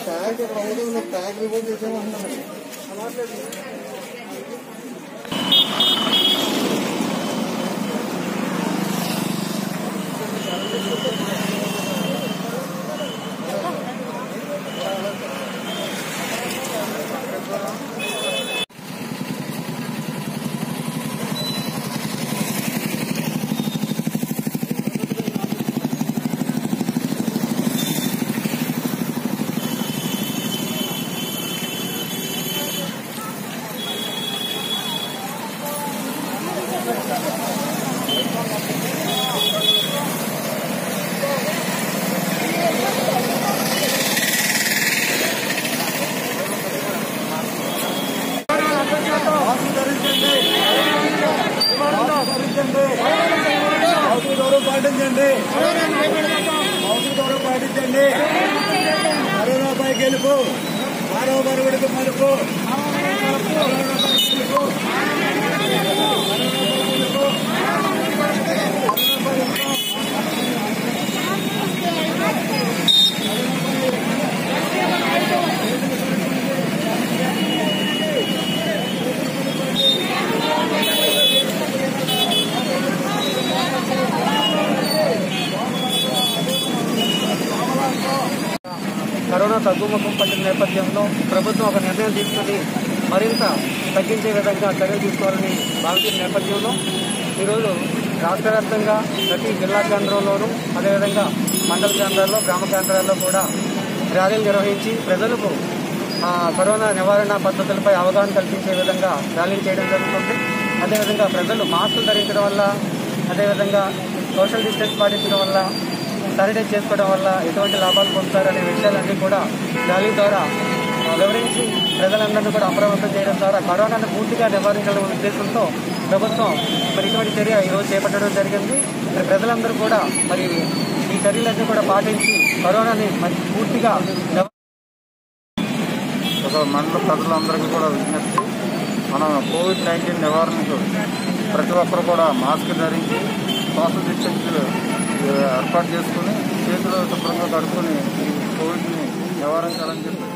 Tag ఇక్కడ అవ్వదు, tag report చేసేమంటున్నాను. పాటించండి, పాటించండి. కరోనాపై గెలుపు, మరో మరుగుడికి మలుపు. కరోనా తగ్గుముఖం పట్టిన నేపథ్యంలో ప్రభుత్వం ఒక నిర్ణయం తీసుకుని మరింత తగ్గించే విధంగా చర్యలు తీసుకోవాలని భావించిన నేపథ్యంలో ఈరోజు రాష్ట్ర వ్యాప్తంగా ప్రతి జిల్లా కేంద్రంలోనూ అదేవిధంగా మండల కేంద్రాల్లో గ్రామ కేంద్రాల్లో కూడా ర్యాలీలు నిర్వహించి ప్రజలకు కరోనా నివారణ పద్ధతులపై అవగాహన కల్పించే విధంగా ర్యాలీలు చేయడం జరుగుతుంది. అదేవిధంగా ప్రజలు మాస్కులు ధరించడం వల్ల, అదేవిధంగా సోషల్ డిస్టెన్స్ పాటించడం వల్ల, శానిటైజ్ చేసుకోవడం వల్ల ఎటువంటి లాభాలు పొందుతారనే విషయాలన్నీ కూడా ర్యాలీ ద్వారా వివరించి ప్రజలందరినీ కూడా అప్రమత్తం చేయడం ద్వారా కరోనాను పూర్తిగా నివారించాలనే ఉద్దేశంతో ప్రభుత్వం మరి ఇటువంటి చర్య ఈరోజు చేపట్టడం జరిగింది. మరి ప్రజలందరూ కూడా మరి ఈ చర్యలన్నీ కూడా పాటించి కరోనాని మరి పూర్తిగా మండల ప్రజలందరికీ కూడా విజ్ఞప్తి, మనం కోవిడ్-19 నివారణకు ప్రతి ఒక్కరు కూడా మాస్క్ ధరించి సోషల్ డిస్టెన్స్ ఏర్పాటు చేసుకుని చేతులు శుభ్రంగా కడుక్కొని ఈ కోవిడ్ని నివారించాలని చెప్పి